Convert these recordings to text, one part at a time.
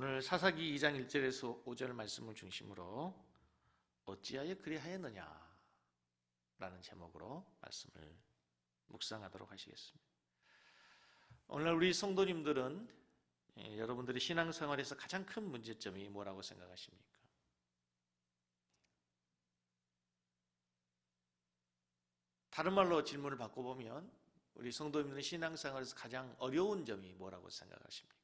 오늘 사사기 2장 1절에서 5절 말씀을 중심으로 어찌하여 그리하였느냐 라는 제목으로 말씀을 묵상하도록 하시겠습니다. 오늘 우리 성도님들은 여러분들이 신앙생활에서 가장 큰 문제점이 뭐라고 생각하십니까? 다른 말로 질문을 바꿔보면 우리 성도님들은 신앙생활에서 가장 어려운 점이 뭐라고 생각하십니까?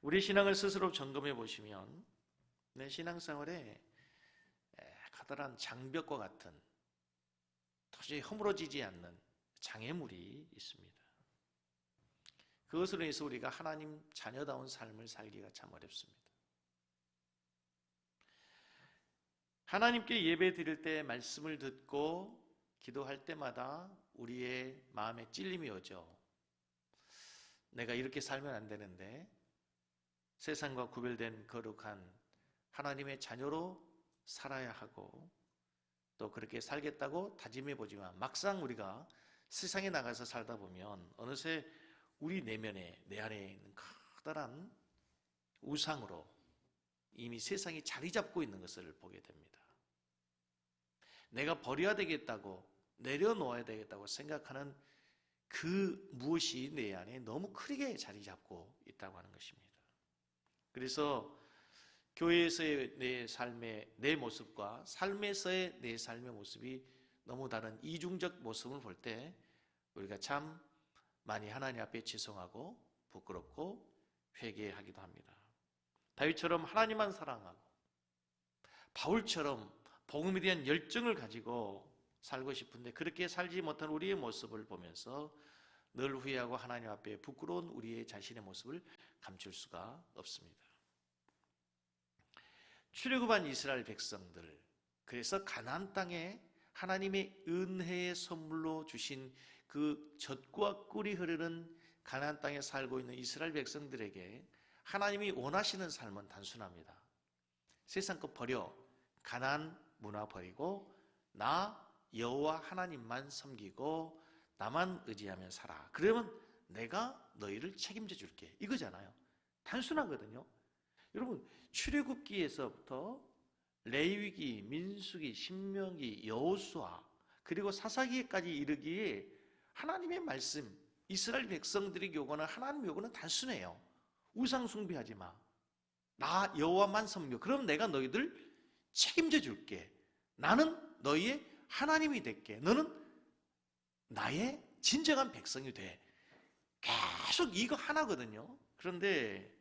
우리 신앙을 스스로 점검해 보시면 내 신앙생활에 커다란 장벽과 같은 도저히 허물어지지 않는 장애물이 있습니다. 그것으로 인해서 우리가 하나님 자녀다운 삶을 살기가 참 어렵습니다. 하나님께 예배 드릴 때 말씀을 듣고 기도할 때마다 우리의 마음에 찔림이 오죠. 내가 이렇게 살면 안 되는데, 세상과 구별된 거룩한 하나님의 자녀로 살아야 하고 또 그렇게 살겠다고 다짐해 보지만 막상 우리가 세상에 나가서 살다 보면 어느새 우리 내면에, 내 안에 있는 커다란 우상으로 이미 세상이 자리 잡고 있는 것을 보게 됩니다. 내가 버려야 되겠다고, 내려놓아야 되겠다고 생각하는 그 무엇이 내 안에 너무 크게 자리 잡고 있다고 하는 것입니다. 그래서 교회에서의 내 삶의 내 모습과 삶에서의 내 삶의 모습이 너무 다른 이중적 모습을 볼 때 우리가 참 많이 하나님 앞에 죄송하고 부끄럽고 회개하기도 합니다. 다윗처럼 하나님만 사랑하고 바울처럼 복음에 대한 열정을 가지고 살고 싶은데 그렇게 살지 못한 우리의 모습을 보면서 늘 후회하고 하나님 앞에 부끄러운 우리의 자신의 모습을 감출 수가 없습니다. 출애굽한 이스라엘 백성들, 그래서 가나안 땅에 하나님의 은혜의 선물로 주신 그 젖과 꿀이 흐르는 가나안 땅에 살고 있는 이스라엘 백성들에게 하나님이 원하시는 삶은 단순합니다. 세상 것 버려, 가나안 문화 버리고 나 여호와 하나님만 섬기고 나만 의지하며 살아. 그러면 내가 너희를 책임져 줄게. 이거잖아요. 단순하거든요. 여러분, 출애굽기에서부터 레위기, 민수기, 신명기, 여호수아 그리고 사사기까지 이르기에 하나님의 말씀, 이스라엘 백성들이 요구하는 하나님 요구는 단순해요. 우상 숭배하지 마. 나 여호와만 섬겨. 그럼 내가 너희들 책임져 줄게. 나는 너희의 하나님이 될게. 너는 나의 진정한 백성이 돼. 계속 이거 하나거든요. 그런데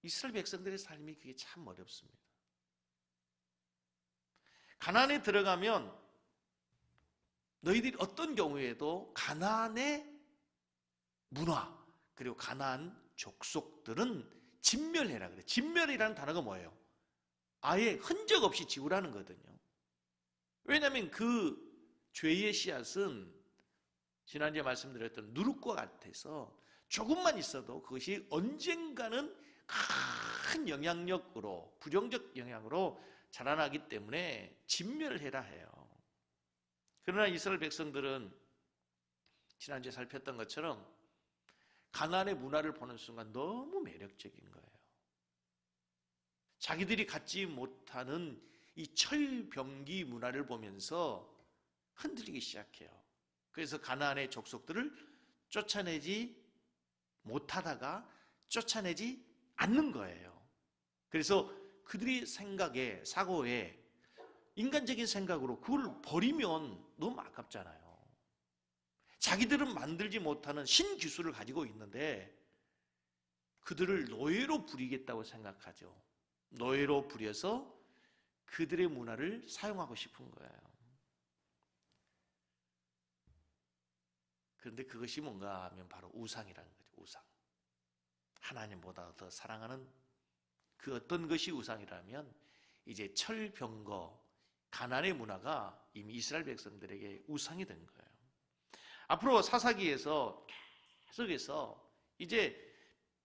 이스라엘 백성들의 삶이 그게 참 어렵습니다. 가나안에 들어가면 너희들이 어떤 경우에도 가나안의 문화 그리고 가나안 족속들은 진멸해라 그래. 진멸이라는 단어가 뭐예요? 아예 흔적 없이 지우라는 거거든요. 왜냐하면 그 죄의 씨앗은 지난주에 말씀드렸던 누룩과 같아서 조금만 있어도 그것이 언젠가는 큰 영향력으로, 부정적 영향으로 자라나기 때문에 진멸해라 해요. 그러나 이스라엘 백성들은 지난주에 살폈던 것처럼 가나안의 문화를 보는 순간 너무 매력적인 거예요. 자기들이 갖지 못하는 이 철병기 문화를 보면서 흔들리기 시작해요. 그래서 가나안의 족속들을 쫓아내지 못하다가 쫓아내지 않는 거예요. 그래서 그들이 생각에, 사고에 인간적인 생각으로 그걸 버리면 너무 아깝잖아요. 자기들은 만들지 못하는 신기술을 가지고 있는데 그들을 노예로 부리겠다고 생각하죠. 노예로 부려서 그들의 문화를 사용하고 싶은 거예요. 그런데 그것이 뭔가 하면 바로 우상이라는 거죠. 우상. 하나님보다 더 사랑하는 그 어떤 것이 우상이라면 이제 철병거, 가나안의 문화가 이미 이스라엘 백성들에게 우상이 된 거예요. 앞으로 사사기에서 계속해서 이제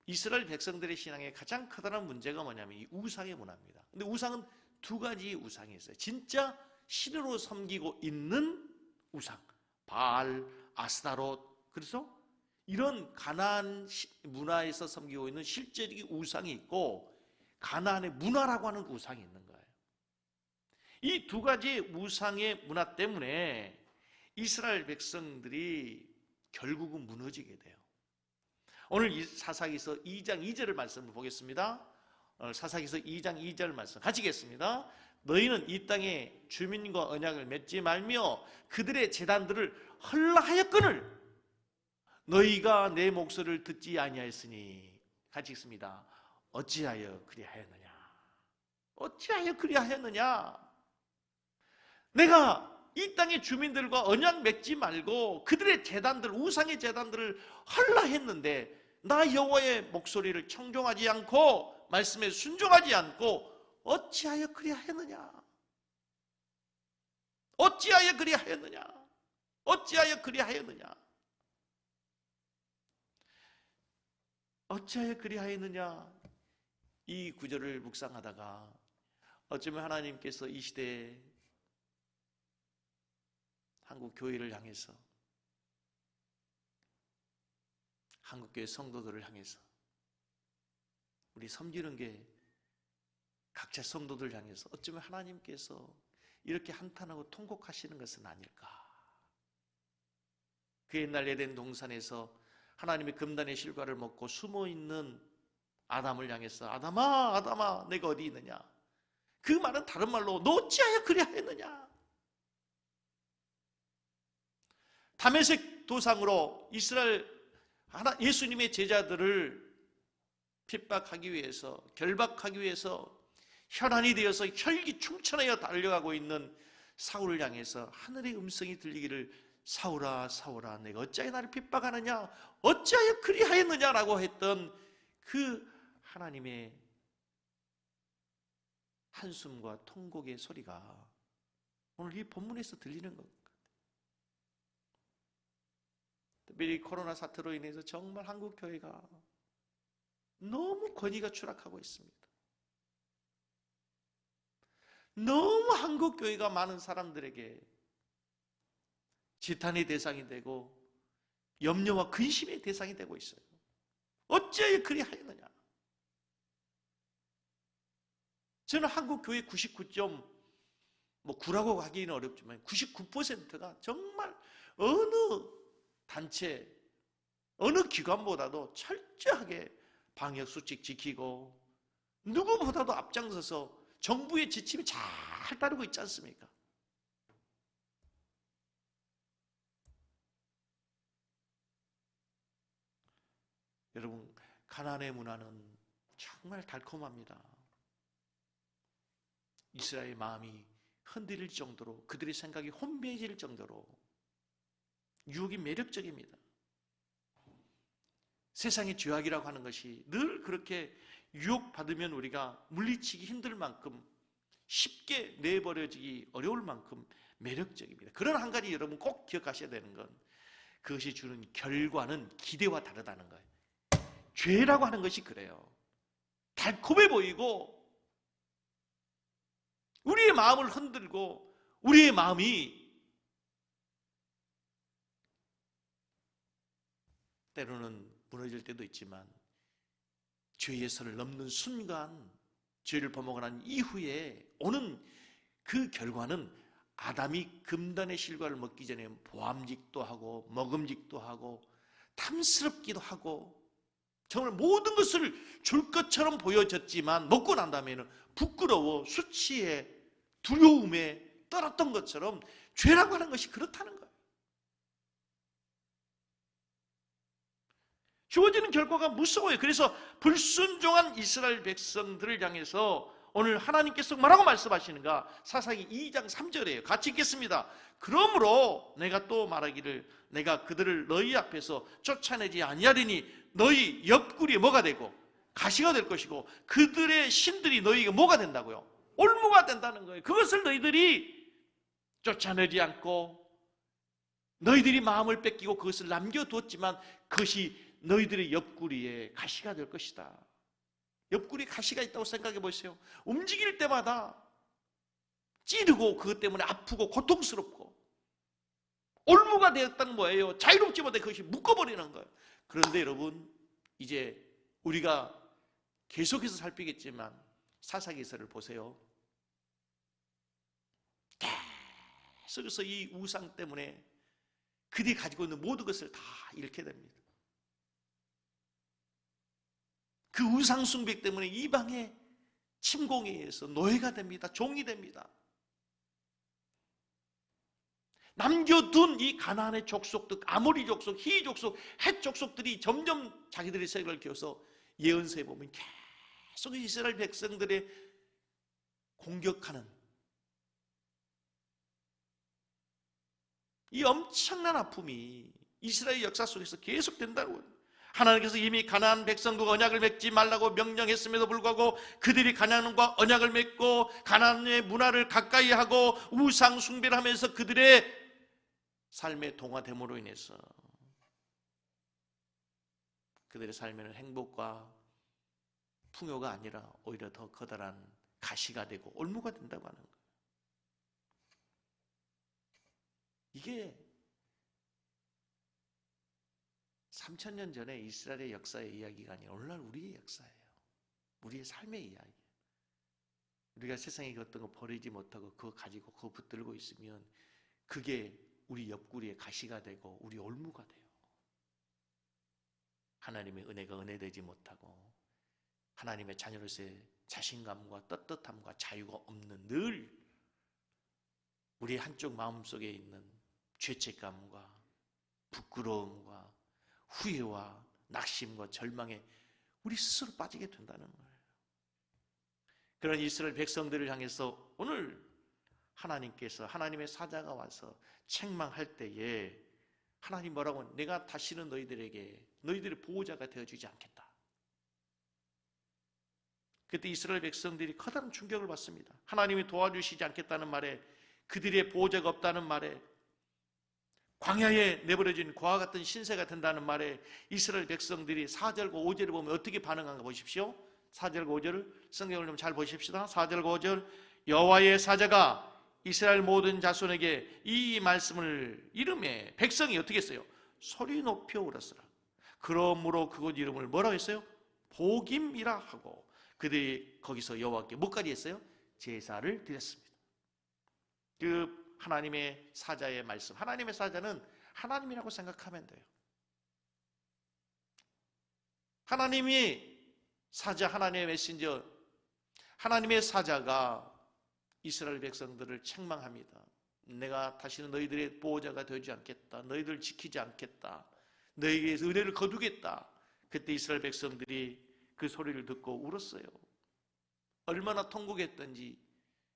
이스라엘 백성들의 신앙의 가장 커다란 문제가 뭐냐면 이 우상의 문화입니다. 근데 우상은 두 가지 우상이 있어요. 진짜 신으로 섬기고 있는 우상, 바알, 아스타롯. 그래서 이런 가나안 문화에서 섬기고 있는 실제적인 우상이 있고 가나안의 문화라고 하는 우상이 있는 거예요. 이 두 가지 우상의 문화 때문에 이스라엘 백성들이 결국은 무너지게 돼요. 오늘 사사기서 2장 2절의 말씀을 보겠습니다. 사사기서 2장 2절 말씀 같이 읽겠습니다. 너희는 이 땅의 주민과 언약을 맺지 말며 그들의 제단들을 헐라하였거늘 너희가 내 목소리를 듣지 아니하였으니 같이 읽습니다. 어찌하여 그리하였느냐? 어찌하여 그리하였느냐? 내가 이 땅의 주민들과 언약 맺지 말고 그들의 제단들, 우상의 제단들을 헐라했는데 나 여호와의 목소리를 청종하지 않고 말씀에 순종하지 않고 어찌하여 그리하였느냐? 어찌하여 그리하였느냐? 어찌하여 그리하였느냐? 어찌하여 그리하였느냐? 이 구절을 묵상하다가 어쩌면 하나님께서 이 시대에 한국 교회를 향해서 한국교회 성도들을 향해서 우리 섬기는 게 각자 성도들 향해서 어쩌면 하나님께서 이렇게 한탄하고 통곡하시는 것은 아닐까. 그 옛날 에덴 동산에서 하나님의 금단의 실과를 먹고 숨어있는 아담을 향해서 아담아 아담아 내가 어디 있느냐. 그 말은 다른 말로 너 어찌하여 그리하였느냐. 다메섹 도상으로 이스라엘 예수님의 제자들을 핍박하기 위해서 결박하기 위해서 혈안이 되어서 혈기 충천하여 달려가고 있는 사울을 향해서 하늘의 음성이 들리기를 사울아 사울아 내가 어찌하여 나를 핍박하느냐 어찌하여 그리하였느냐라고 했던 그 하나님의 한숨과 통곡의 소리가 오늘 이 본문에서 들리는 것 같아요. 특별히 코로나 사태로 인해서 정말 한국 교회가 너무 권위가 추락하고 있습니다. 너무 한국 교회가 많은 사람들에게 지탄의 대상이 되고 염려와 근심의 대상이 되고 있어요. 어찌하여 그리하였느냐? 저는 한국 교회 99.9라고 하기는 어렵지만 99%가 정말 어느 단체, 어느 기관보다도 철저하게 방역 수칙 지키고 누구보다도 앞장서서 정부의 지침이 잘 따르고 있지 않습니까? 여러분, 가나안의 문화는 정말 달콤합니다. 이스라엘의 마음이 흔들릴 정도로 그들의 생각이 혼미해질 정도로 유혹이 매력적입니다. 세상의 죄악이라고 하는 것이 늘 그렇게 유혹받으면 우리가 물리치기 힘들 만큼 쉽게 내버려지기 어려울 만큼 매력적입니다. 그런 한 가지 여러분 꼭 기억하셔야 되는 건 그것이 주는 결과는 기대와 다르다는 거예요. 죄라고 하는 것이 그래요. 달콤해 보이고 우리의 마음을 흔들고 우리의 마음이 때로는 무너질 때도 있지만 죄의 선을 넘는 순간 죄를 범하고 난 이후에 오는 그 결과는 아담이 금단의 실과를 먹기 전에 보암직도 하고 먹음직도 하고 탐스럽기도 하고 정말 모든 것을 줄 것처럼 보여졌지만 먹고 난 다음에는 부끄러워 수치에 두려움에 떨었던 것처럼 죄라고 하는 것이 그렇다는 거예요. 주어지는 결과가 무서워요. 그래서 불순종한 이스라엘 백성들을 향해서 오늘 하나님께서 뭐라고 말씀하시는가? 사사기 2장 3절이에요. 같이 읽겠습니다. 그러므로 내가 또 말하기를 내가 그들을 너희 앞에서 쫓아내지 아니하리니 너희 옆구리에 뭐가 되고 가시가 될 것이고 그들의 신들이 너희에게 뭐가 된다고요? 올무가 된다는 거예요. 그것을 너희들이 쫓아내지 않고 너희들이 마음을 뺏기고 그것을 남겨두었지만 그것이 너희들의 옆구리에 가시가 될 것이다. 옆구리에 가시가 있다고 생각해 보세요. 움직일 때마다 찌르고 그것 때문에 아프고 고통스럽고 올무가 되었다는 뭐예요? 자유롭지 못해 그것이 묶어버리는 거예요. 그런데 여러분, 이제 우리가 계속해서 살피겠지만 사사기서를 보세요. 계속해서 이 우상 때문에 그들이 가지고 있는 모든 것을 다 잃게 됩니다. 그 우상 숭배 때문에 이방의 침공에 의해서 노예가 됩니다. 종이 됩니다. 남겨둔 이 가나안의 족속들, 아모리 족속, 히위 족속, 헷 족속들이 점점 자기들의 세력을 키워서 예언서에 보면 계속 이스라엘 백성들의 공격하는 이 엄청난 아픔이 이스라엘 역사 속에서 계속 된다고. 하나님께서 이미 가나안 백성과 언약을 맺지 말라고 명령했음에도 불구하고 그들이 가나안과 언약을 맺고 가나안의 문화를 가까이 하고 우상 숭배를 하면서 그들의 삶의 동화됨으로 인해서 그들의 삶에는 행복과 풍요가 아니라 오히려 더 커다란 가시가 되고 올무가 된다고 하는 거예요. 이게 3000년 전에 이스라엘의 역사의 이야기가 아니라 오늘날 우리의 역사예요. 우리의 삶의 이야기. 우리가 세상에 어떤 거 버리지 못하고 그거 가지고 그거 붙들고 있으면 그게 우리 옆구리에 가시가 되고 우리 올무가 돼요. 하나님의 은혜가 은혜되지 못하고 하나님의 자녀로서의 자신감과 떳떳함과 자유가 없는 늘 우리 한쪽 마음속에 있는 죄책감과 부끄러움과 후회와 낙심과 절망에 우리 스스로 빠지게 된다는 거예요. 그런 이스라엘 백성들을 향해서 오늘 하나님께서 하나님의 사자가 와서 책망할 때에 하나님 뭐라고? 내가 다시는 너희들에게 너희들의 보호자가 되어주지 않겠다. 그때 이스라엘 백성들이 커다란 충격을 받습니다. 하나님이 도와주시지 않겠다는 말에, 그들의 보호자가 없다는 말에, 광야에 내버려진 고아 같은 신세가 된다는 말에 이스라엘 백성들이 4절과 5절을 보면 어떻게 반응한가 보십시오. 4절과 5절을 성경을 좀 잘 보십시다. 4절과 5절, 여호와의 사자가 이스라엘 모든 자손에게 이 말씀을 이름에 백성이 어떻게 했어요? 소리 높여 울었으라. 그러므로 그곳 이름을 뭐라고 했어요? 복임이라 하고 그들이 거기서 여호와께 뭐까지 했어요? 제사를 드렸습니다. 그 하나님의 사자의 말씀, 하나님의 사자는 하나님이라고 생각하면 돼요. 하나님이 사자, 하나님의 메신저, 하나님의 사자가 이스라엘 백성들을 책망합니다. 내가 다시는 너희들의 보호자가 되지 않겠다. 너희들을 지키지 않겠다. 너희에게서 은혜를 거두겠다. 그때 이스라엘 백성들이 그 소리를 듣고 울었어요. 얼마나 통곡했던지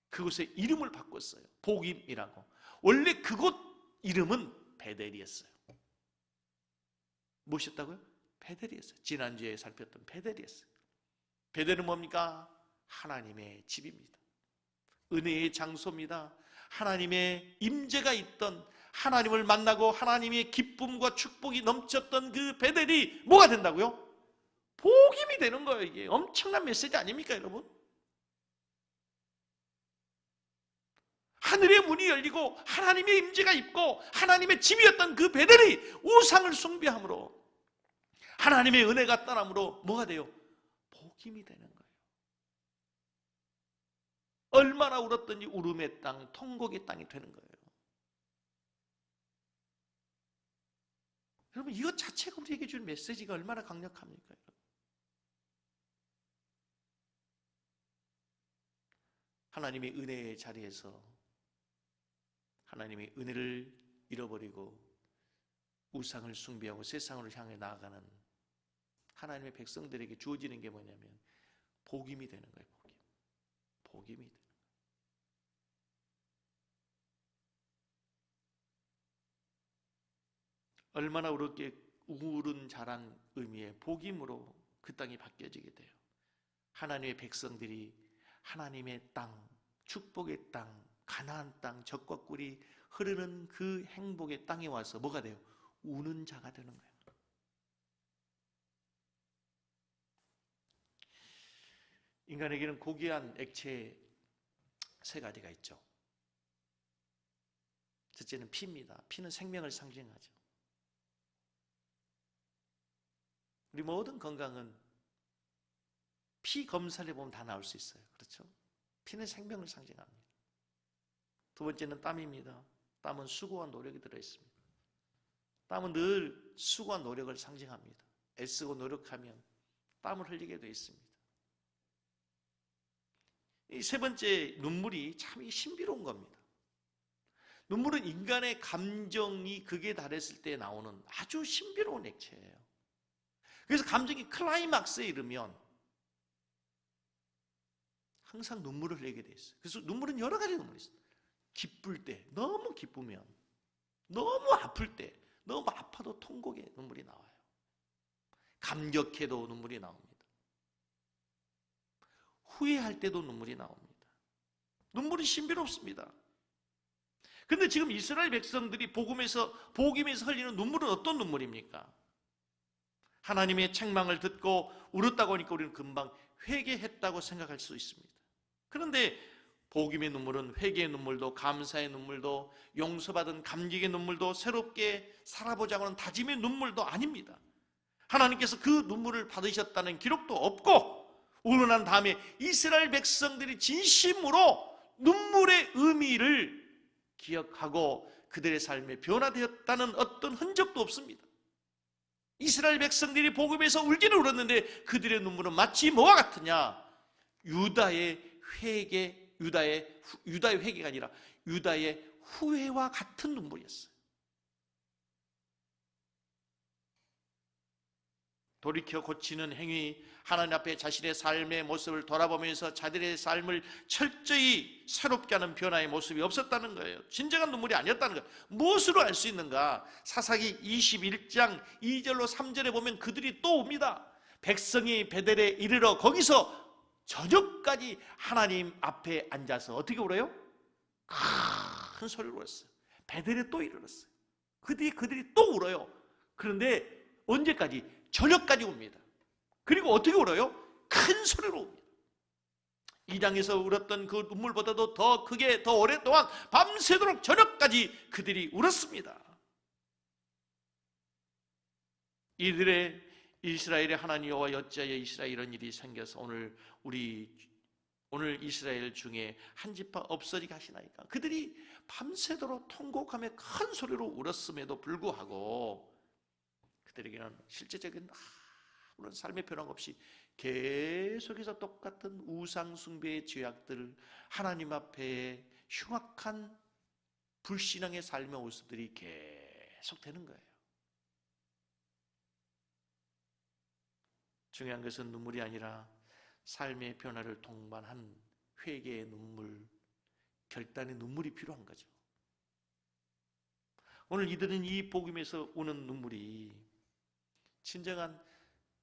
그곳의 이름을 바꿨어요. 복임이라고. 원래 그곳 이름은 베델이었어요. 무엇이었다고요? 베델이었어요. 지난주에 살폈던 베델이었어요. 베델은 뭡니까? 하나님의 집입니다. 은혜의 장소입니다. 하나님의 임재가 있던, 하나님을 만나고 하나님의 기쁨과 축복이 넘쳤던 그 베델이 뭐가 된다고요? 복임이 되는 거예요. 이게 엄청난 메시지 아닙니까, 여러분? 하늘의 문이 열리고 하나님의 임재가 있고 하나님의 집이었던 그 베델이 우상을 숭배함으로 하나님의 은혜가 떠남으로 뭐가 돼요? 복임이 되는 거예요. 얼마나 울었더니 울음의 땅, 통곡의 땅이 되는 거예요. 여러분, 이것 자체가 우리에게 준 메시지가 얼마나 강력합니까? 여러분? 하나님의 은혜의 자리에서 하나님의 은혜를 잃어버리고 우상을 숭배하고 세상으로 향해 나아가는 하나님의 백성들에게 주어지는 게 뭐냐면 복임이 되는 거예요. 복임이 되는 거예요. 얼마나 어렵게 우울은 자란 의미의 복임으로 그 땅이 바뀌어지게 돼요. 하나님의 백성들이 하나님의 땅, 축복의 땅, 가나안 땅, 젖과 꿀이 흐르는 그 행복의 땅에 와서 뭐가 돼요? 우는 자가 되는 거예요. 인간에게는 고귀한 액체 세 가지가 있죠. 첫째는 피입니다. 피는 생명을 상징하죠. 우리 모든 건강은 피 검사를 해보면 다 나올 수 있어요. 그렇죠? 피는 생명을 상징합니다. 두 번째는 땀입니다. 땀은 수고와 노력이 들어있습니다. 땀은 늘 수고와 노력을 상징합니다. 애쓰고 노력하면 땀을 흘리게 되어 있습니다. 이 세 번째 눈물이 참 신비로운 겁니다. 눈물은 인간의 감정이 극에 달했을 때 나오는 아주 신비로운 액체예요. 그래서 감정이 클라이막스에 이르면 항상 눈물을 흘리게 돼 있어요. 그래서 눈물은 여러 가지 눈물이 있어요. 기쁠 때, 너무 기쁘면, 너무 아플 때, 너무 아파도 통곡에 눈물이 나와요. 감격해도 눈물이 나옵니다. 후회할 때도 눈물이 나옵니다. 눈물이 신비롭습니다. 그런데 지금 이스라엘 백성들이 복음에서 흘리는 눈물은 어떤 눈물입니까? 하나님의 책망을 듣고 울었다고 하니까 우리는 금방 회개했다고 생각할 수 있습니다. 그런데 복음의 눈물은 회개의 눈물도, 감사의 눈물도, 용서받은 감격의 눈물도, 새롭게 살아보자고 하는 다짐의 눈물도 아닙니다. 하나님께서 그 눈물을 받으셨다는 기록도 없고, 우러난 다음에 이스라엘 백성들이 진심으로 눈물의 의미를 기억하고 그들의 삶에 변화되었다는 어떤 흔적도 없습니다. 이스라엘 백성들이 복음에서 울기는 울었는데 그들의 눈물은 마치 뭐와 같으냐? 유다의 회개가 아니라 유다의 후회와 같은 눈물이었어요. 돌이켜 고치는 행위, 하나님 앞에 자신의 삶의 모습을 돌아보면서 자들의 삶을 철저히 새롭게 하는 변화의 모습이 없었다는 거예요. 진정한 눈물이 아니었다는 거예요. 무엇으로 알 수 있는가? 사사기 21장 2절로 3절에 보면 그들이 또 옵니다. 백성이 베델에 이르러 거기서 저녁까지 하나님 앞에 앉아서 어떻게 울어요? 큰 소리로 울었어요. 베델에 또 이르렀어요. 그들이 또 울어요. 그런데 언제까지? 저녁까지 웁니다. 그리고 어떻게 울어요? 큰 소리로 웁니다. 이 장에서 울었던 그 눈물보다도 더 크게, 더 오랫동안 밤새도록 저녁까지 그들이 울었습니다. 이들의 이스라엘의 하나님 여호와 여짜여 이스라엘 이런 일이 생겨서 오늘 이스라엘 중에 한 지파 없어지게 하시나이까. 그들이 밤새도록 통곡하며 큰 소리로 울었음에도 불구하고 그들에게는 실제적인 아무런 삶의 변화가 없이 계속해서 똑같은 우상 숭배의 죄악들을 하나님 앞에 흉악한 불신앙의 삶의 모습들이 계속되는 거예요. 중요한 것은 눈물이 아니라 삶의 변화를 동반한 회개의 눈물, 결단의 눈물이 필요한 거죠. 오늘 이들은 이 복음에서 우는 눈물이 진정한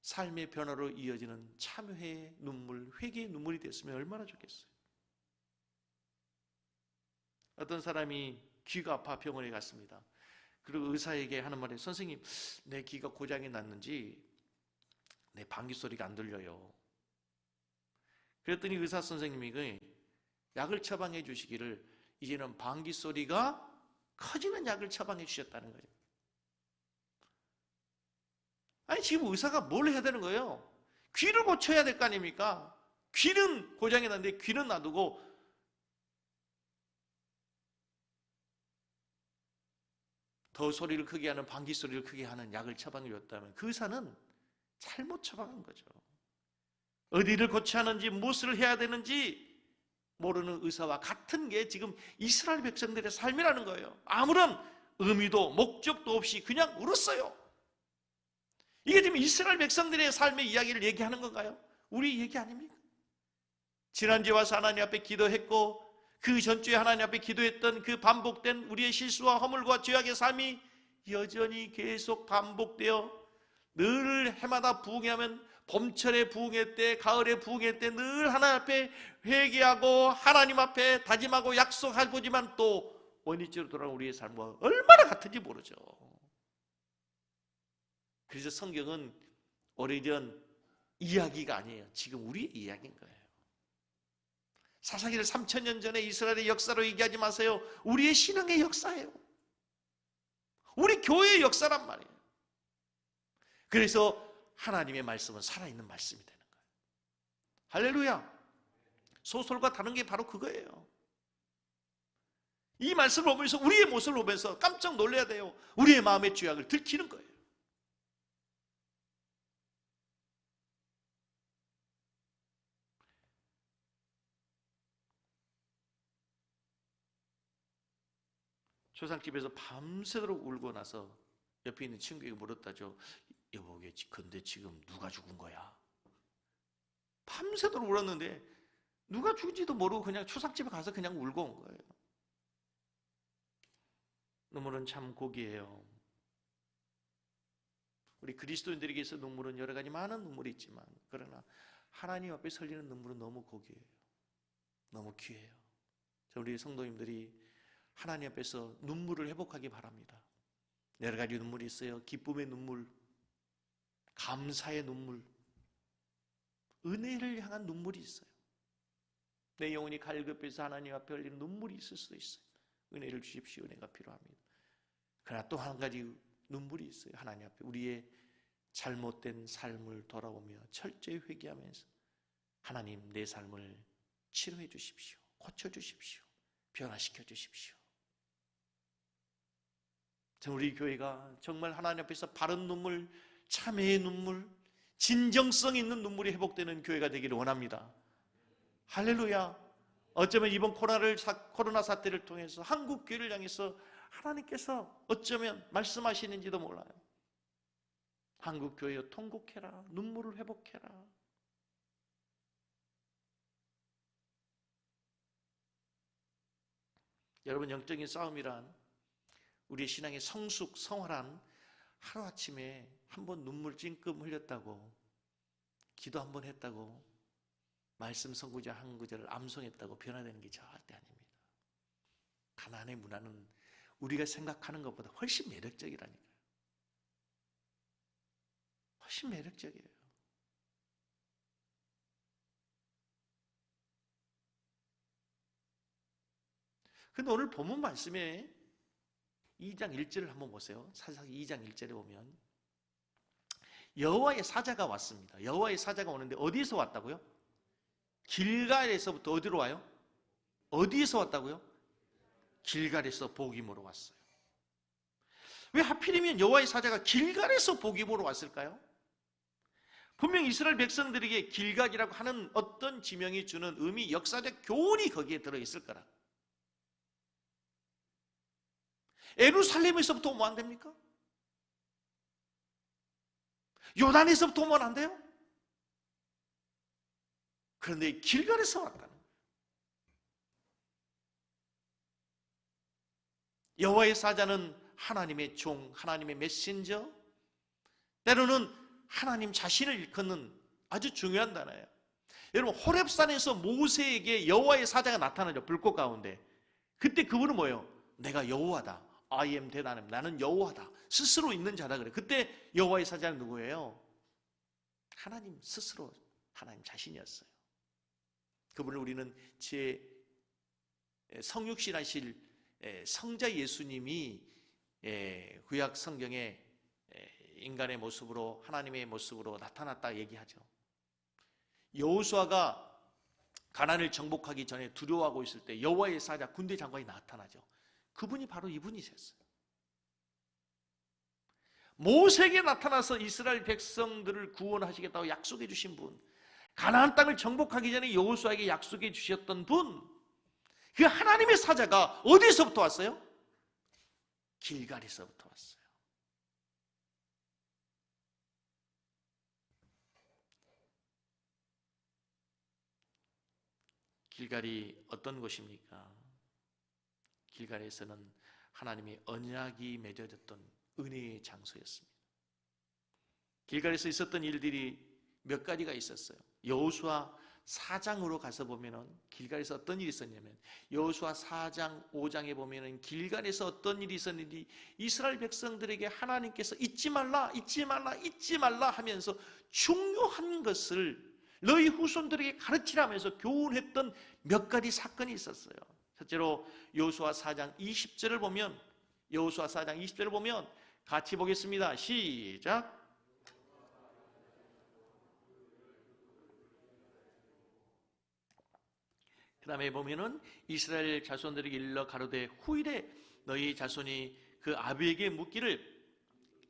삶의 변화로 이어지는 참회의 눈물, 회개의 눈물이 됐으면 얼마나 좋겠어요. 어떤 사람이 귀가 아파 병원에 갔습니다. 그리고 의사에게 하는 말이, 선생님, 내 귀가 고장이 났는지 내 방귀 소리가 안 들려요. 그랬더니 의사 선생님이 약을 처방해 주시기를 이제는 방귀 소리가 커지는 약을 처방해 주셨다는 거죠. 아니, 지금 의사가 뭘 해야 되는 거예요? 귀를 고쳐야 될 거 아닙니까? 귀는 고장이 났는데 귀는 놔두고 더 소리를 크게 하는, 방귀 소리를 크게 하는 약을 처방해 줬다면 그 의사는 잘못 처방한 거죠. 어디를 고쳐야 하는지, 무엇을 해야 되는지 모르는 의사와 같은 게 지금 이스라엘 백성들의 삶이라는 거예요. 아무런 의미도 목적도 없이 그냥 울었어요. 이게 지금 이스라엘 백성들의 삶의 이야기를 얘기하는 건가요? 우리 얘기 아닙니까? 지난주에 와서 하나님 앞에 기도했고 그 전주에 하나님 앞에 기도했던 그 반복된 우리의 실수와 허물과 죄악의 삶이 여전히 계속 반복되어 늘 해마다 부흥하면 봄철에 부흥회 때, 가을에 부흥회 때 늘 하나님 앞에 회개하고 하나님 앞에 다짐하고 약속해보지만 또 원위치로 돌아온 우리의 삶과 얼마나 같은지 모르죠. 그래서 성경은 오래전 이야기가 아니에요. 지금 우리의 이야기인 거예요. 사사기를 3000년 전에 이스라엘의 역사로 얘기하지 마세요. 우리의 신앙의 역사예요. 우리 교회의 역사란 말이에요. 그래서 하나님의 말씀은 살아있는 말씀이 되는 거예요. 할렐루야. 소설과 다른 게 바로 그거예요. 이 말씀을 보면서 우리의 모습을 보면서 깜짝 놀라야 돼요. 우리의 마음의 죄악을 들키는 거예요. 초상집에서 밤새도록 울고 나서 옆에 있는 친구에게 물었다죠. 여보, 근데 지금 누가 죽은 거야? 밤새도록 울었는데 누가 죽은지도 모르고 그냥 초상집에 가서 그냥 울고 온 거예요. 눈물은 참 고귀해요. 우리 그리스도인들에게 있어 눈물은 여러 가지 많은 눈물이 있지만, 그러나 하나님 앞에 설리는 눈물은 너무 고귀해요. 너무 귀해요. 우리 성도님들이 하나님 앞에서 눈물을 회복하기 바랍니다. 여러 가지 눈물이 있어요. 기쁨의 눈물, 감사의 눈물, 은혜를 향한 눈물이 있어요. 내 영혼이 갈급해서 하나님 앞에 흘리는 눈물이 있을 수도 있어요. 은혜를 주십시오. 은혜가 필요합니다. 그러나 또 한 가지 눈물이 있어요. 하나님 앞에 우리의 잘못된 삶을 돌아오며 철저히 회개하면서 하나님, 내 삶을 치료해 주십시오. 고쳐 주십시오. 변화시켜 주십시오. 우리 교회가 정말 하나님 앞에서 바른 눈물, 참회의 눈물, 진정성 있는 눈물이 회복되는 교회가 되기를 원합니다. 할렐루야. 어쩌면 이번 코로나 사태를 통해서 한국 교회를 향해서 하나님께서 어쩌면 말씀하시는지도 몰라요. 한국 교회여 통곡해라. 눈물을 회복해라. 여러분, 영적인 싸움이란 우리의 신앙의 성숙, 성활한 하루아침에 한번 눈물 찔끔 흘렸다고, 기도 한번 했다고, 말씀 선구자 한 구절을 암송했다고 변화되는 게 절대 아닙니다. 가나안의 문화는 우리가 생각하는 것보다 훨씬 매력적이라니까요. 훨씬 매력적이에요. 근데 오늘 본문 말씀에 2장 1절을 한번 보세요. 사사기 2장 1절에 보면 여호와의 사자가 왔습니다. 여호와의 사자가 오는데 어디에서 왔다고요? 길갈에서부터 어디로 와요? 어디에서 왔다고요? 길갈에서 복임으로 왔어요. 왜 하필이면 여호와의 사자가 길갈에서 복임으로 왔을까요? 분명 이스라엘 백성들에게 길갈이라고 하는 어떤 지명이 주는 의미, 역사적 교훈이 거기에 들어있을 거라. 예루살렘에서부터 오면 안 됩니까? 요단에서부터 오면 안 돼요? 그런데 길갈에서 왔다는 거예요. 여호와의 사자는 하나님의 종, 하나님의 메신저, 때로는 하나님 자신을 일컫는 아주 중요한 단어예요. 여러분, 호렙산에서 모세에게 여호와의 사자가 나타나죠. 불꽃 가운데. 그때 그분은 뭐예요? 내가 여호와다. I am that I am. 나는 여호와다. 스스로 있는 자다 그래. 그때 여호와의 사자는 누구예요? 하나님 스스로, 하나님 자신이었어요. 그분을 우리는 제 성육신하실 성자 예수님이 구약 성경에 인간의 모습으로, 하나님의 모습으로 나타났다 얘기하죠. 여호수아가 가나안을 정복하기 전에 두려워하고 있을 때 여호와의 사자 군대 장관이 나타나죠. 그분이 바로 이분이셨어요. 모세에게 나타나서 이스라엘 백성들을 구원하시겠다고 약속해 주신 분, 가나안 땅을 정복하기 전에 여호수아에게 약속해 주셨던 분, 그 하나님의 사자가 어디서부터 왔어요? 길갈에서부터 왔어요. 길갈이 어떤 곳입니까? 길갈에서는 하나님의 언약이 맺어졌던 은혜의 장소였습니다. 길갈에서 있었던 일들이 몇 가지가 있었어요. 여호수아 4장으로 가서 보면은 길갈에서 어떤 일이 있었냐면, 여호수아 4장, 5장에 보면은 길갈에서 어떤 일이 있었는지 이스라엘 백성들에게 하나님께서 잊지 말라, 잊지 말라, 잊지 말라 하면서 중요한 것을 너희 후손들에게 가르치라면서 교훈했던 몇 가지 사건이 있었어요. 첫째로 여호수아 4장 20절을 보면 여호수아 4장 20절을 보면 같이 보겠습니다. 시작. 그 다음에 보면은 이스라엘 자손들에게 일러 가로되 후일에 너희 자손이 그 아비에게 묻기를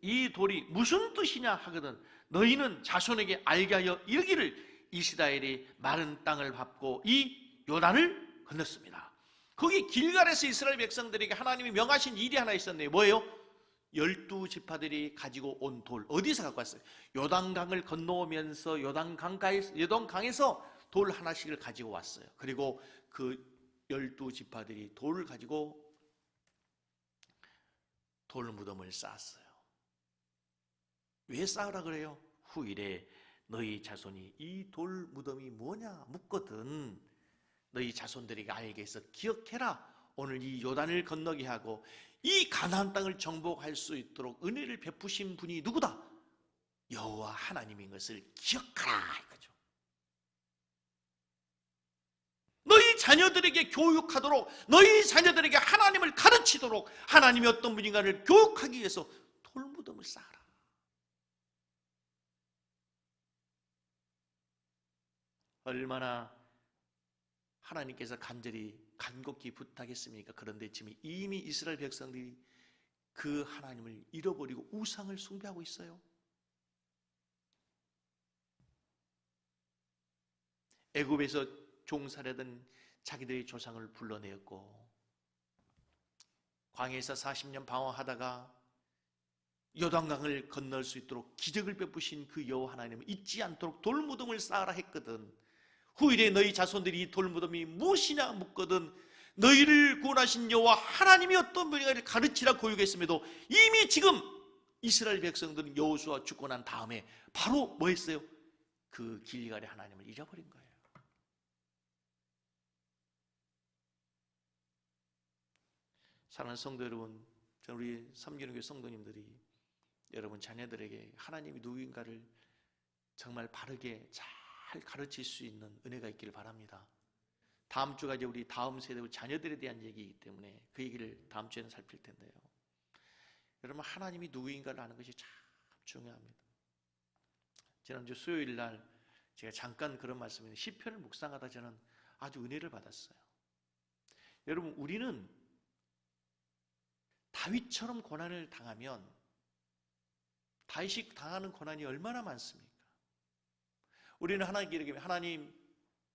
이 돌이 무슨 뜻이냐 하거든 너희는 자손에게 알게 하여 이르기를 이스라엘이 마른 땅을 밟고 이 요단을 건넜습니다. 거기 길갈에서 이스라엘 백성들에게 하나님이 명하신 일이 하나 있었네요. 뭐예요? 12지파들이 가지고 온 돌. 어디서 갖고 왔어요? 요단강을 건너오면서 요단강에서 돌 하나씩을 가지고 왔어요. 그리고 그 12지파들이 돌을 가지고 돌 무덤을 쌓았어요. 왜 쌓으라 그래요? 후일에 너희 자손이 이 돌 무덤이 뭐냐 묻거든 너희 자손들에게 알게 해서 기억해라. 오늘 이 요단을 건너게 하고 이 가나안 땅을 정복할 수 있도록 은혜를 베푸신 분이 누구다? 여호와 하나님인 것을 기억하라 이거죠. 너희 자녀들에게 교육하도록 너희 자녀들에게 하나님을 가르치도록 하나님이 어떤 분인가를 교육하기 위해서 돌무덤을 쌓아라. 얼마나 하나님께서 간곡히 부탁했습니까? 그런데 지금 이미 이스라엘 백성들이 그 하나님을 잃어버리고 우상을 숭배하고 있어요. 애굽에서 종살이하던 자기들의 조상을 불러내었고 광야에서 40년 방황하다가 요단강을 건널 수 있도록 기적을 베푸신 그 여호와 하나님을 잊지 않도록 돌무덤을 쌓아라 했거든. 후일에 너희 자손들이 이 돌무덤이 무엇이냐 묻거든 너희를 구원하신 여호와 하나님이 어떤 분인가를 가르치라 교육했음에도 이미 지금 이스라엘 백성들은 여호수아 죽고 난 다음에 바로 뭐 했어요? 그 길갈의 하나님을 잊어버린 거예요. 사랑하는 성도 여러분, 우리 섬기는 교회 성도님들이 여러분 자녀들에게 하나님이 누구인가를 정말 바르게 잘 가르칠 수 있는 은혜가 있기를 바랍니다. 다음 주가 이제 우리 다음 세대 자녀들에 대한 얘기이기 때문에 그 얘기를 다음 주에는 살필 텐데요. 여러분 하나님이 누구인가를 아는 것이 참 중요합니다. 지난주 수요일 날 제가 잠깐 그런 말씀을 시편을 묵상하다 저는 아주 은혜를 받았어요. 여러분 우리는 다윗처럼 고난을 당하면 다윗이 당하는 고난이 얼마나 많습니까? 우리는 하나님께 이렇게 하나님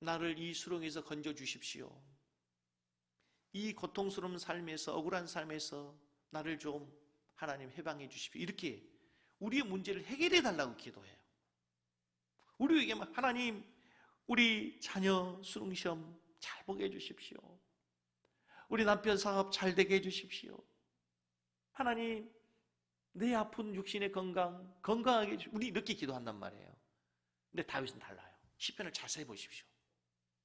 나를 이 수렁에서 건져 주십시오. 이 고통스러운 삶에서 억울한 삶에서 나를 좀 하나님 해방해 주십시오. 이렇게 우리의 문제를 해결해 달라고 기도해요. 우리에게 하나님 우리 자녀 수능시험 잘 보게 해 주십시오. 우리 남편 사업 잘 되게 해 주십시오. 하나님 내 아픈 육신의 건강하게 해주십시오. 우리 이렇게 기도한단 말이에요. 근데 다윗은 달라요. 시편을 자세히 보십시오.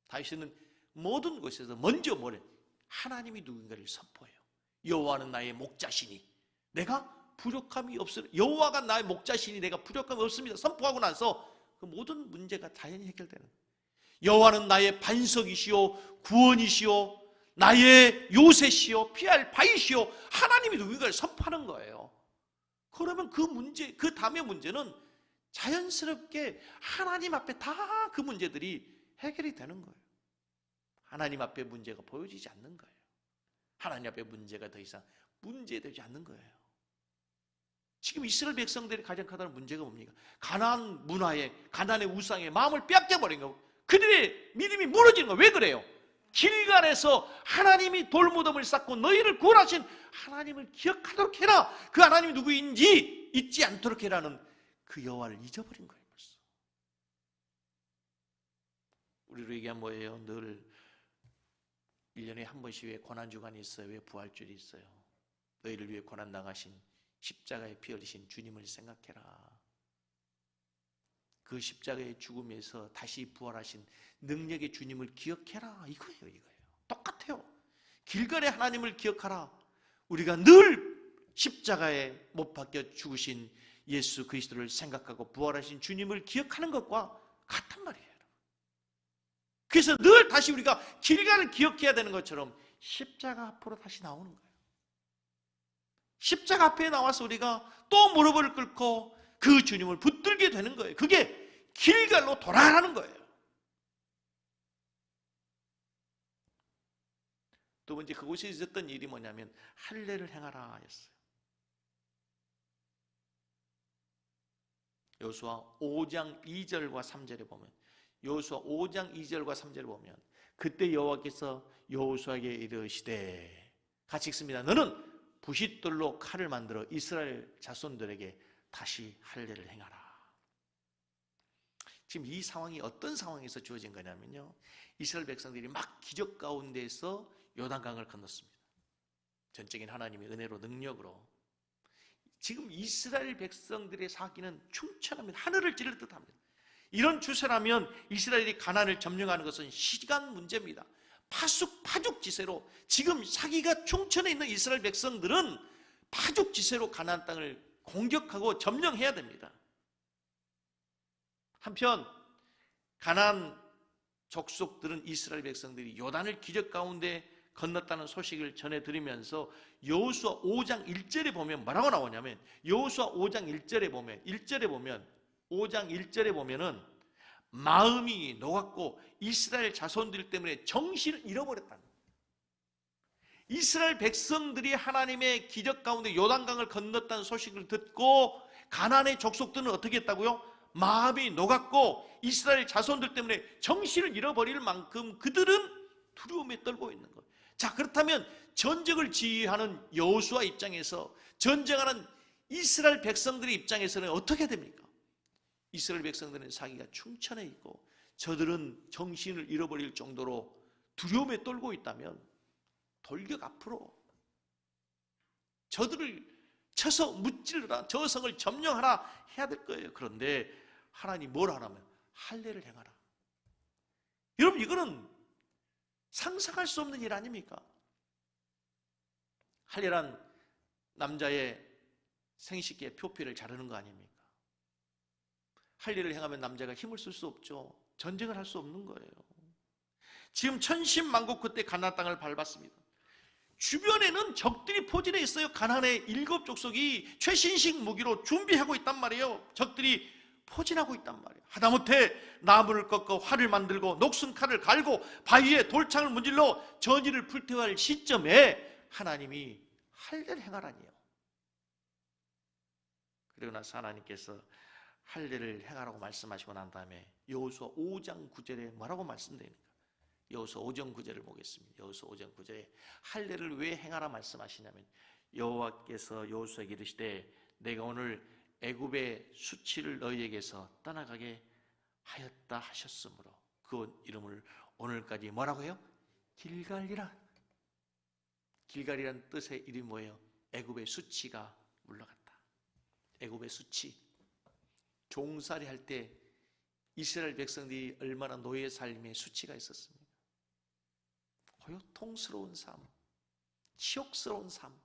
다윗은 모든 곳에서 먼저 뭐래? 하나님이 누군가를 선포해요. 여호와는 나의 목자시니 내가 부족함이 없으리. 여호와가 나의 목자시니 내가 부족함이 없습니다. 선포하고 나서 그 모든 문제가 자연히 해결되는 거예요. 여호와는 나의 반석이시오 구원이시오 나의 요새시오 피할 바위시오. 하나님이 누군가를 선포하는 거예요. 그러면 그 문제, 그 다음의 문제는 자연스럽게 하나님 앞에 다 그 문제들이 해결이 되는 거예요. 하나님 앞에 문제가 보여지지 않는 거예요. 하나님 앞에 문제가 더 이상 문제되지 않는 거예요. 지금 이스라엘 백성들이 가장 커다란 문제가 뭡니까? 가나안 문화에, 가나안의 우상에 마음을 빼앗겨버린 거고 그들의 믿음이 무너지는 거예요. 왜 그래요? 길갈에서 하나님이 돌무덤을 쌓고 너희를 구원하신 하나님을 기억하도록 해라. 그 하나님이 누구인지 잊지 않도록 해라는 그 여호와를 잊어버린 거예요. 벌써. 우리로 얘기하면 뭐예요? 늘 1년에 한 번씩 왜 고난주간이 있어요? 왜 부활절이 있어요? 너희를 위해 고난당하신 십자가에 피 흘리신 주님을 생각해라. 그 십자가의 죽음에서 다시 부활하신 능력의 주님을 기억해라. 이거예요. 똑같아요. 길갈의 하나님을 기억하라. 우리가 늘 십자가에 못 박혀 죽으신 예수 그리스도를 생각하고 부활하신 주님을 기억하는 것과 같단 말이에요. 그래서 늘 다시 우리가 길갈을 기억해야 되는 것처럼 십자가 앞으로 다시 나오는 거예요. 십자가 앞에 나와서 우리가 또 무릎을 꿇고 그 주님을 붙들게 되는 거예요. 그게 길갈로 돌아가는 거예요. 두 번째, 그곳에 있었던 일이 뭐냐면 할례를 행하라 하였어요. 여호수아 5장 2절과 3절에 보면, 여호수아 5장 2절과 3절을 보면, 그때 여호와께서 여호수아에게 이르시되, 같이 읽습니다. 너는 부싯돌로 칼을 만들어 이스라엘 자손들에게 다시 할례를 행하라. 지금 이 상황이 어떤 상황에서 주어진 거냐면요, 이스라엘 백성들이 막 기적 가운데에서 요단강을 건넜습니다. 전적인 하나님의 은혜로, 능력으로. 지금 이스라엘 백성들의 사기는 충천합니다. 하늘을 찌를 듯합니다. 이런 추세라면 이스라엘이 가나안을 점령하는 것은 시간 문제입니다. 파죽지세로 지금 사기가 충천해 있는 이스라엘 백성들은 파죽지세로 가나안 땅을 공격하고 점령해야 됩니다. 한편 가나안 족속들은 이스라엘 백성들이 요단을 기적 가운데 건넜다는 소식을 전해드리면서 여호수아 5장 1절에 보면 뭐라고 나오냐면, 여호수아 5장 1절에 보면 5장 1절에 보면은 마음이 녹았고 이스라엘 자손들 때문에 정신을 잃어버렸다는 거예요. 이스라엘 백성들이 하나님의 기적 가운데 요단강을 건넜다는 소식을 듣고 가나안의 족속들은 어떻게 했다고요? 마음이 녹았고 이스라엘 자손들 때문에 정신을 잃어버릴 만큼 그들은 두려움에 떨고 있는 거예요. 자, 그렇다면 전쟁을 지휘하는 여호수아 입장에서, 전쟁하는 이스라엘 백성들의 입장에서는 어떻게 됩니까? 이스라엘 백성들은 사기가 충천해 있고 저들은 정신을 잃어버릴 정도로 두려움에 떨고 있다면 돌격 앞으로 저들을 쳐서 무찌르라, 저 성을 점령하라 해야 될 거예요. 그런데 하나님 뭘 하라면 할례를 행하라. 여러분, 이거는 상상할 수 없는 일 아닙니까? 할례란 남자의 생식기의 표피를 자르는 거 아닙니까? 할례를 행하면 남자가 힘을 쓸 수 없죠. 전쟁을 할 수 없는 거예요. 지금 천신만고 그때 가나안 땅을 밟았습니다. 주변에는 적들이 포진해 있어요. 가나안의 7족속이 최신식 무기로 준비하고 있단 말이에요. 적들이 포진하고 있단 말이에요. 하다못해 나무를 꺾어 활을 만들고 녹슨 칼을 갈고 바위에 돌창을 문질러 전의를 불태워야 할 시점에 하나님이 할례를 행하라니요. 그리고 나서 하나님께서 할례를 행하라고 말씀하시고 난 다음에 여호수아 5장 9절에 뭐라고 말씀드립니까? 여호수아 5장 9절을 보겠습니다. 여호수아 5장 9절에 할례를 왜 행하라 말씀하시냐면, 여호와께서 여호수아에게 이르시되 내가 오늘 애굽의 수치를 너희에게서 떠나가게 하였다 하셨으므로 그 이름을 오늘까지 뭐라고 해요? 길갈이라. 길갈이라는 뜻의 이름이 뭐예요? 애굽의 수치가 물러갔다. 애굽의 수치. 종살이 할 때 이스라엘 백성들이 얼마나 노예 삶에 수치가 있었습니까? 고통스러운 삶, 치욕스러운 삶.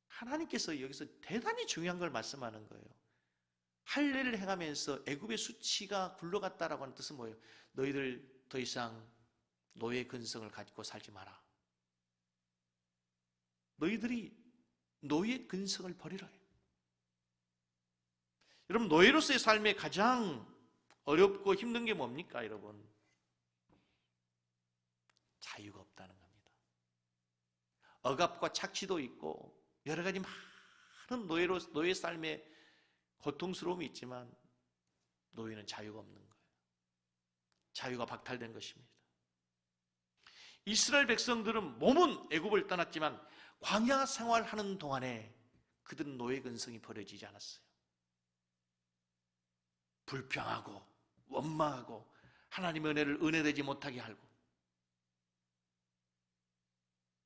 하나님께서 여기서 대단히 중요한 걸 말씀하는 거예요. 할례를 행하면서 애굽의 수치가 굴러갔다라고 하는 뜻은 뭐예요? 너희들 더 이상 노예 근성을 가지고 살지 마라. 너희들이 노예 근성을 버리라. 여러분, 노예로서의 삶에 가장 어렵고 힘든 게 뭡니까, 여러분? 자유가 없다는 겁니다. 억압과 착취도 있고 여러 가지 많은 노예 삶에 고통스러움이 있지만 노예는 자유가 없는 거예요. 자유가 박탈된 것입니다. 이스라엘 백성들은 몸은 애굽을 떠났지만 광야 생활하는 동안에 그들은 노예 근성이 버려지지 않았어요. 불평하고 원망하고 하나님의 은혜를 은혜되지 못하게 하고,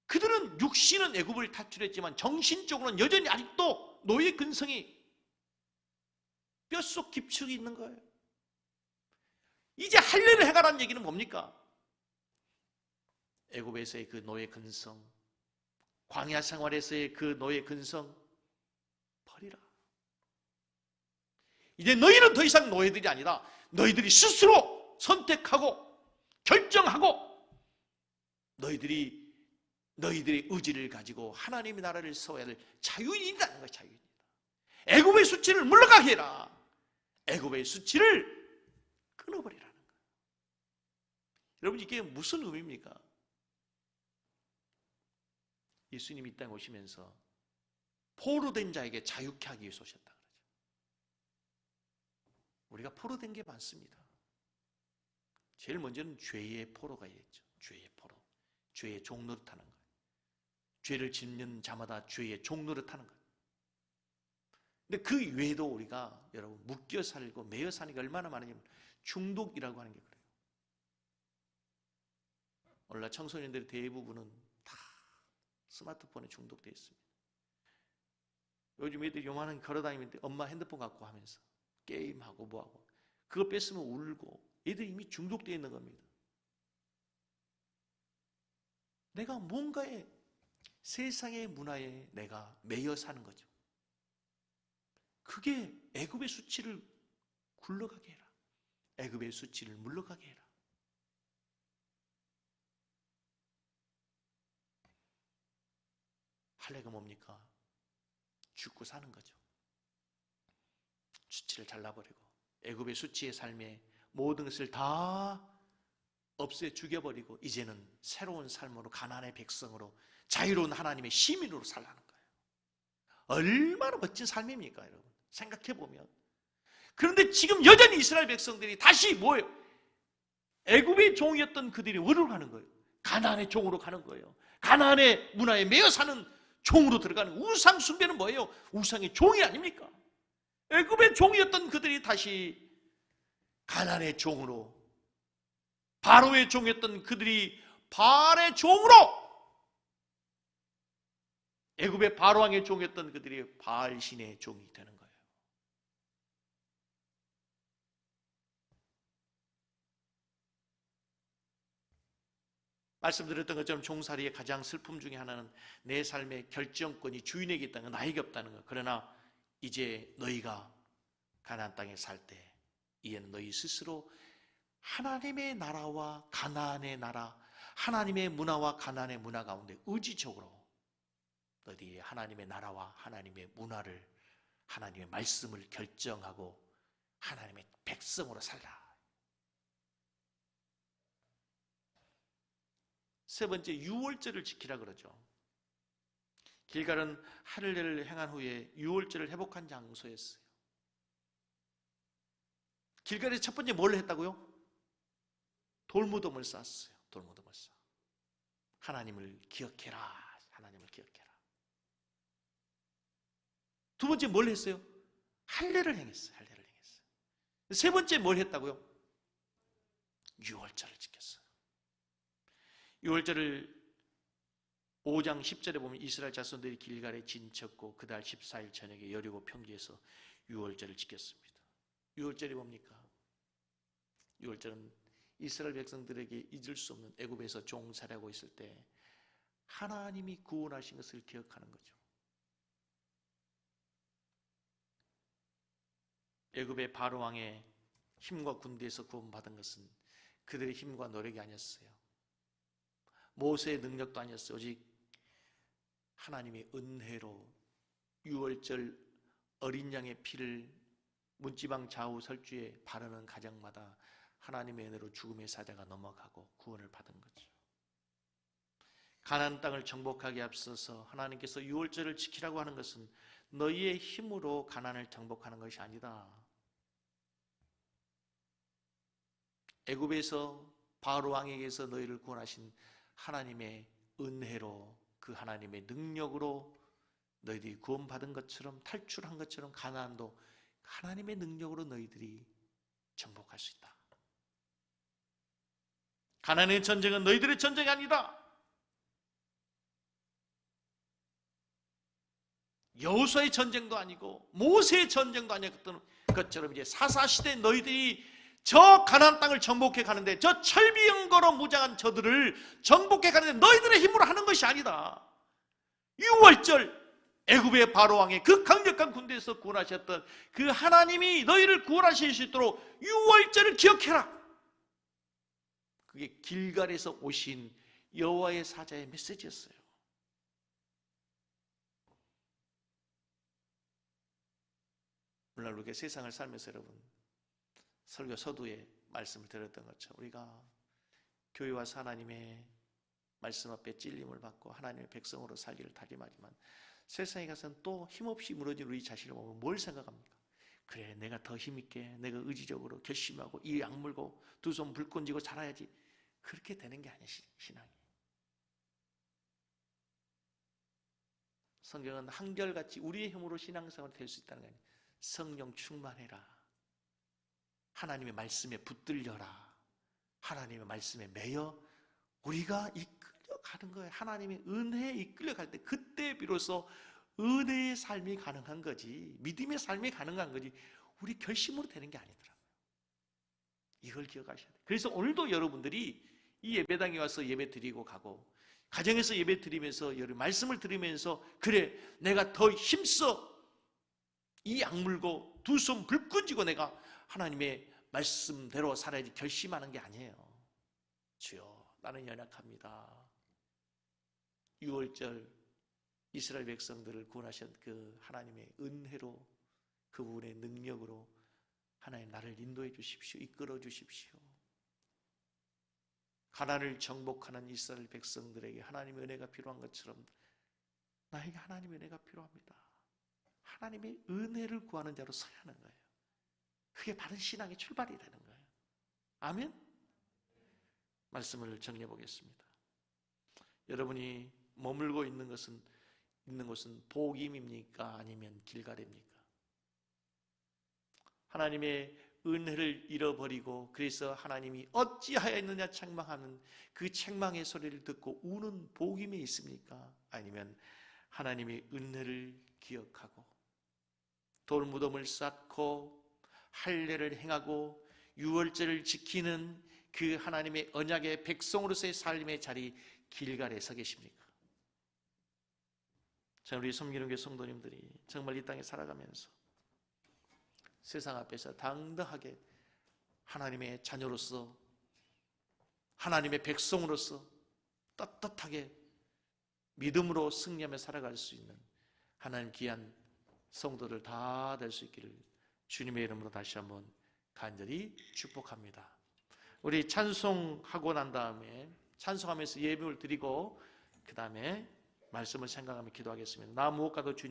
그들은 육신은 애굽을 탈출했지만 정신적으로는 여전히 아직도 노예 근성이 뼛속 깊숙이 있는 거예요. 이제 할례를 행하라는 얘기는 뭡니까? 애굽에서의 그 노예 근성, 광야 생활에서의 그 노예 근성 버리라. 이제 너희는 더 이상 노예들이 아니라 너희들이 스스로 선택하고 결정하고 너희들이 너희들의 의지를 가지고 하나님의 나라를 세워야 될 자유인이라는 거야. 자유인이다. 애굽의 수치를 물러가게 해라. 애굽의 수치를 끊어버리라는 거야. 여러분, 이게 무슨 의미입니까? 예수님이 이 땅에 오시면서 포로된 자에게 자유케 하기 위해서 오셨다 그러죠. 우리가 포로된 게 많습니다. 제일 먼저는 죄의 포로가 있죠. 죄의 포로. 죄의 종노릇하는 거예요. 죄를 짓는 자마다 죄의 종노릇하는 거예요. 근데 그 외에도 우리가 여러분 묶여 살고 매여 사는 게 얼마나 많으냐면 중독이라고 하는 게 그래요. 오늘날 청소년들의 대부분은 다 스마트폰에 중독되어 있습니다. 요즘 애들이 요만한 걸어다니는데 엄마 핸드폰 갖고 하면서 게임하고 뭐하고 그거 뺐으면 울고 애들이 이미 중독되어 있는 겁니다. 내가 뭔가에 세상의 문화에 내가 매여 사는 거죠. 그게 애굽의 수치를 굴러가게 해라. 애굽의 수치를 물러가게 해라. 할례가 뭡니까? 죽고 사는 거죠. 수치를 잘라버리고 애굽의 수치의 삶에 모든 것을 다 없애 죽여버리고 이제는 새로운 삶으로 가나안의 백성으로 자유로운 하나님의 시민으로 살라는 거예요. 얼마나 멋진 삶입니까, 여러분? 생각해보면. 그런데 지금 여전히 이스라엘 백성들이 다시 뭐예요? 애굽의 종이었던 그들이 어디로 가는 거예요? 가나안의 종으로 가는 거예요. 가나안의 문화에 매여 사는 종으로 들어가는 우상 숭배는 뭐예요? 우상의 종이 아닙니까? 애굽의 종이었던 그들이 다시 가나안의 종으로, 바로의 종이었던 그들이 바알의 종으로, 애굽의 바로왕의 종이었던 그들이 바알 신의 종이 되는 거예요. 말씀드렸던 것처럼 종살이의 가장 슬픔 중에 하나는 내 삶의 결정권이 주인에게 있다는 거, 나에게 없다는 거. 그러나 이제 너희가 가나안 땅에 살 때 이제는 너희 스스로 하나님의 나라와 가나안의 나라, 하나님의 문화와 가나안의 문화 가운데 의지적으로 너희들이 하나님의 나라와 하나님의 문화를, 하나님의 말씀을 결정하고 하나님의 백성으로 살라. 세 번째, 유월절을 지키라 그러죠. 길갈은 할례를 행한 후에 유월절을 회복한 장소였어요. 길갈에서 첫 번째 뭘 했다고요? 돌무덤을 쌓았어요. 돌무덤을 쌓아. 하나님을 기억해라. 하나님을 기억해라. 두 번째 뭘 했어요? 할례를 행했어요. 할례를 행했어요. 세 번째 뭘 했다고요? 유월절을 지켰어요. 유월절을 5장 10절에 보면 이스라엘 자손들이 길갈에 진쳤고 그달 14일 저녁에 여리고 평지에서 유월절을 지켰습니다. 유월절이 뭡니까? 유월절은 이스라엘 백성들에게 잊을 수 없는 애굽에서 종살이하고 있을 때 하나님이 구원하신 것을 기억하는 거죠. 애굽의 바로 왕의 힘과 군대에서 구원받은 것은 그들의 힘과 노력이 아니었어요. 모세의 능력도 아니었어요. 오직 하나님의 은혜로 유월절 어린 양의 피를 문지방 좌우 설주에 바르는 가정마다 하나님의 은혜로 죽음의 사자가 넘어가고 구원을 받은 거죠. 가나안 땅을 정복하기에 앞서서 하나님께서 유월절을 지키라고 하는 것은 너희의 힘으로 가나안을 정복하는 것이 아니다. 애굽에서 바로 왕에게서 너희를 구원하신 하나님의 은혜로, 그 하나님의 능력으로 너희들이 구원받은 것처럼, 탈출한 것처럼 가나안도 하나님의 능력으로 너희들이 정복할 수 있다. 가나안의 전쟁은 너희들의 전쟁이 아니다. 여호수아의 전쟁도 아니고 모세의 전쟁도 아니었던 것처럼 이제 사사시대 너희들이 저 가나안 땅을 정복해 가는데, 저 철비연거로 무장한 저들을 정복해 가는데 너희들의 힘으로 하는 것이 아니다. 유월절, 애굽의 바로왕의 그 강력한 군대에서 구원하셨던 그 하나님이 너희를 구원하실 수 있도록 유월절을 기억해라. 그게 길갈에서 오신 여호와의 사자의 메시지였어요. 오늘날 우리가 세상을 살면서 여러분 설교 서두에 말씀을 드렸던 것처럼 우리가 교회 와서 하나님의 말씀 앞에 찔림을 받고 하나님의 백성으로 살기를 다짐하지만 세상에 가서는 또 힘없이 무너진 우리 자신을 보면 뭘 생각합니까? 그래, 내가 더 힘있게, 내가 의지적으로 결심하고 이 악물고 두 손 불끈 쥐고 살아야지. 그렇게 되는 게 아니야, 신앙이. 성경은 한결같이 우리의 힘으로 신앙생활이 될 수 있다는 거 아니에요. 성령 충만해라. 하나님의 말씀에 붙들려라. 하나님의 말씀에 매여 우리가 이끌려가는 거예요. 하나님의 은혜에 이끌려갈 때 그때 비로소 은혜의 삶이 가능한 거지, 믿음의 삶이 가능한 거지 우리 결심으로 되는 게 아니더라고요. 이걸 기억하셔야 돼요. 그래서 오늘도 여러분들이 이 예배당에 와서 예배 드리고 가고 가정에서 예배 드리면서 말씀을 들으면서 그래, 내가 더 힘써 이 악물고 두 손 불끈 쥐고 내가 하나님의 말씀대로 살아야지 결심하는 게 아니에요. 주여, 나는 연약합니다. 6월절 이스라엘 백성들을 구원하신 그 하나님의 은혜로, 그분의 능력으로 하나님 나를 인도해 주십시오. 이끌어 주십시오. 가나안을 정복하는 이스라엘 백성들에게 하나님의 은혜가 필요한 것처럼 나에게 하나님의 은혜가 필요합니다. 하나님의 은혜를 구하는 자로 서야 하는 거예요. 그게 바른 신앙의 출발이 되는 거예요. 아멘? 말씀을 정리해 보겠습니다. 여러분이 머물고 있는 곳은 복임입니까? 아니면 길갈입니까? 하나님의 은혜를 잃어버리고 그래서 하나님이 어찌하였느냐 책망하는 그 책망의 소리를 듣고 우는 복임에 있습니까? 아니면 하나님의 은혜를 기억하고 돌무덤을 쌓고 할례를 행하고 유월절을 지키는 그 하나님의 언약의 백성으로서의 삶의 자리 길갈에 서 계십니까? 자, 우리 섬기는 교회 성도님들이 정말 이 땅에 살아가면서 세상 앞에서 당당하게 하나님의 자녀로서 하나님의 백성으로서 떳떳하게 믿음으로 승리하며 살아갈 수 있는 하나님 귀한 성도들 다 될 수 있기를 주님의 이름으로 다시 한번 간절히 축복합니다. 우리 찬송하고 난 다음에 찬송하면서 예배를 드리고 그 다음에 말씀을 생각하며 기도하겠습니다. 나 무엇과도 주님